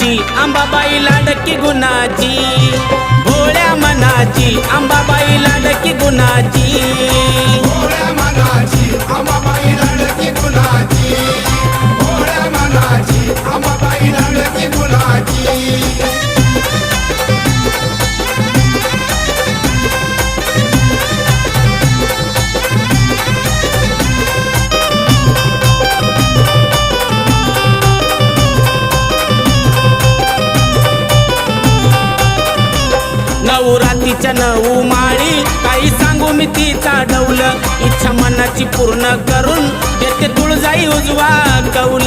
मनाची अंबाबाई लाडकी गुणाची, भोळ्या मनाची अंबाबाई लाडकी गुणाची, भोळ्या मनाची अंबाबाई लाडकी गुणाची, भोळ्या मनाची अंबाबाई लाडकी गुणाची। नवरात्रीच्या 9 माळी काही सांगू मी तिचा डौल, इच्छा मनाची पूर्ण करून देते तुळजाई उजवा कौल।